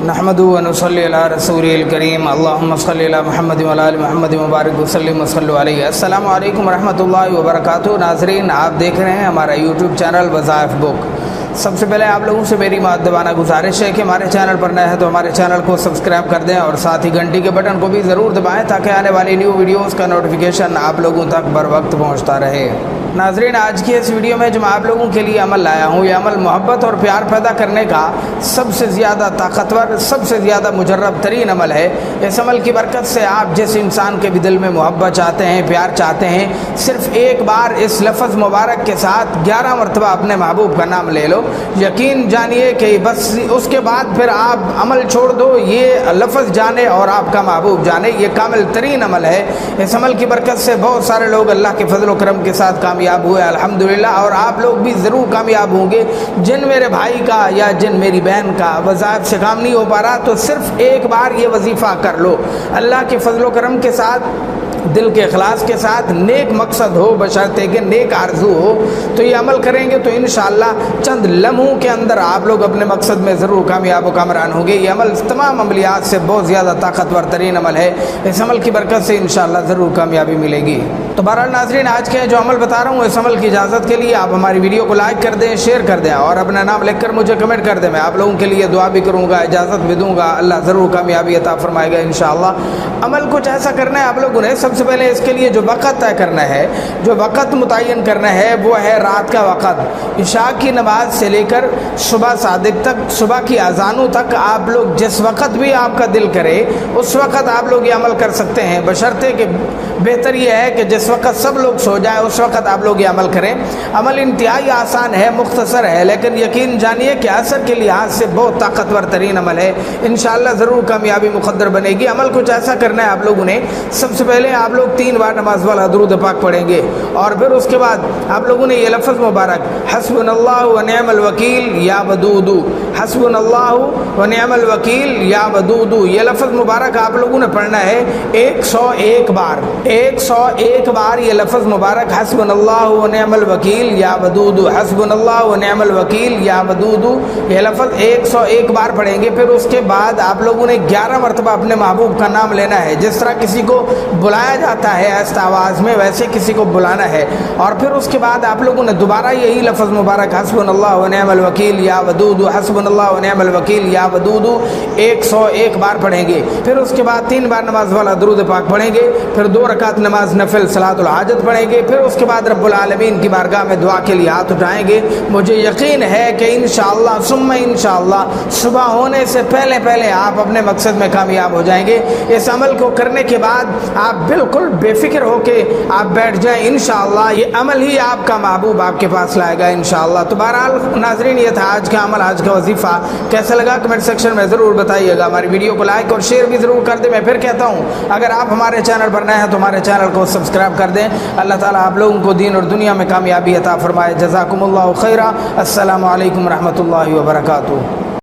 نحمد و نصلی علی رسول الکریم اللہم صلی علی محمد و علی محمد مبارک وسلم وصلوا علیہ۔ السلام علیکم ورحمۃ اللہ وبرکاتہ۔ ناظرین، آپ دیکھ رہے ہیں ہمارا یوٹیوب چینل وظائف بک۔ سب سے پہلے آپ لوگوں سے میری مؤدبانہ گزارش ہے کہ ہمارے چینل پر نئے ہیں تو ہمارے چینل کو سبسکرائب کر دیں اور ساتھ ہی گھنٹی کے بٹن کو بھی ضرور دبائیں تاکہ آنے والی نیو ویڈیوز کا نوٹیفیکیشن آپ لوگوں تک بر وقت پہنچتا رہے۔ ناظرین، آج کی اس ویڈیو میں جو میں آپ لوگوں کے لیے عمل لایا ہوں، یہ عمل محبت اور پیار پیدا کرنے کا سب سے زیادہ طاقتور، سب سے زیادہ مجرب ترین عمل ہے۔ اس عمل کی برکت سے آپ جس انسان کے بھی دل میں محبت چاہتے ہیں، پیار چاہتے ہیں، صرف ایک بار اس لفظ مبارک کے ساتھ 11 مرتبہ اپنے محبوب کا نام لے لو، یقین جانیے کہ بس اس کے بعد پھر آپ عمل چھوڑ دو، یہ لفظ جانے اور آپ کا محبوب جانے، یہ کامل ترین عمل ہے۔ اس عمل کی برکت سے بہت سارے لوگ اللہ کے فضل و کرم کے ساتھ کامیاب ہوئے الحمدللہ، اور آپ لوگ بھی ضرور کامیاب ہوں گے۔ جن میرے بھائی کا یا جن میری بہن کا وظائف سے کام نہیں ہو پا رہا تو صرف ایک بار یہ وظیفہ کر لو، اللہ کے فضل و کرم کے ساتھ، دل کے اخلاص کے ساتھ، نیک مقصد ہو، بشرطے کہ نیک آرزو ہو، تو یہ عمل کریں گے تو انشاءاللہ چند لمحوں کے اندر آپ لوگ اپنے مقصد میں ضرور کامیاب و کامران ہوں گے۔ یہ عمل تمام عملیات سے بہت زیادہ طاقتور ترین عمل ہے۔ اس عمل کی برکت سے انشاءاللہ ضرور کامیابی ملے گی۔ تو بہرحال ناظرین، آج کے جو عمل بتا رہا ہوں، اس عمل کی اجازت کے لیے آپ ہماری ویڈیو کو لائک کر دیں، شیئر کر دیں اور اپنا نام لکھ کر مجھے کمنٹ کر دیں۔ میں آپ لوگوں کے لیے دعا بھی کروں گا، اجازت بھی دوں گا، اللہ ضرور کامیابی عطا فرمائے گا انشاءاللہ۔ عمل کچھ ایسا کرنا ہے آپ لوگوں نے، سب سے پہلے اس کے لیے جو وقت طے کرنا ہے، جو وقت متعین کرنا ہے، وہ ہے رات کا وقت۔ عشاء کی نماز سے لے کر صبح صادق تک، صبح کی اذانوں تک آپ لوگ جس وقت بھی آپ کا دل کرے اس وقت آپ لوگ یہ عمل کر سکتے ہیں، بشرطے کہ بہتر یہ ہے کہ جس وقت سب لوگ سو جائیں اس وقت آپ لوگ یہ عمل کریں۔ عمل انتہائی آسان ہے، مختصر ہے، لیکن یقین جانیے کہ اثر کے لحاظ سے بہت طاقتور ترین عمل ہے۔ انشاءاللہ ضرور کامیابی مقدر بنے گی۔ عمل کچھ ایسا کرنا ہے آپ لوگوں نے، سب سے پہلے آپ لوگ 3 بار نماز والا درود پاک پڑھیں گے اور پھر اس کے بعد آپ لوگوں نے یہ لفظ مبارک حسبنا اللہ و نعم الوکیل یا ودود، حسبنا اللہ و نعم الوکیل یا ودود، یہ لفظ مبارک آپ لوگوں نے پڑھنا ہے 101 بار، 101 بار یہ لفظ مبارک حسبنا اللہ و نعم الوکیل یا ودود، حسبنا اللہ و نعم الوکیل یا ودود، یہ لفظ 101 بار پڑھیں گے۔ پھر اس کے بعد آپ لوگوں نے 11 مرتبہ اپنے محبوب کا نام لینا ہے، جس طرح کسی کو بلایا جاتا ہے آہستہ آواز میں ویسے کسی کو بلانا ہے، اور پھر اس کے بعد آپ لوگوں نے دوبارہ یہی لفظ مبارک حسبنا اللہ و نعم الوکیل یا ودود، حسبنا اللہ و نعم الوکیل یا ودود 101 بار پڑھیں گے۔ پھر اس کے بعد 3 بار نماز والا درود پاک پڑھیں گے، پھر 2 رکعت نماز نفل صلاۃ الحاجت پڑھیں گے، پھر اس کے بعد رب العالمین کی بارگاہ میں دعا کے لیے ہاتھ اٹھائیں گے۔ مجھے یقین ہے کہ انشاءاللہ ثم انشاءاللہ صبح ہونے سے پہلے پہلے آپ اپنے مقصد میں کامیاب ہو جائیں گے۔ اس عمل کو کرنے کے بعد آپ بالکل بے فکر ہو کے آپ بیٹھ جائیں، انشاءاللہ یہ عمل ہی آپ کا محبوب آپ کے پاس لائے گا انشاءاللہ۔ تو بہرحال ناظرین، یہ تھا آج کا عمل، آج کا وظیفہ۔ کیسا لگا کمنٹ سیکشن میں ضرور بتائیے گا۔ ہماری ویڈیو کو لائک اور شیئر بھی ضرور کر دیں۔ میں پھر کہتا ہوں، اگر آپ ہمارے چینل پر نئے ہیں تو ہمارے چینل کو سبسکرائب کر دیں۔ اللہ تعالیٰ آپ لوگوں کو دین اور دنیا میں کامیابی عطا فرمائے۔ جزاکم اللہ خیرا۔ السلام علیکم ورحمۃ اللہ وبرکاتہ۔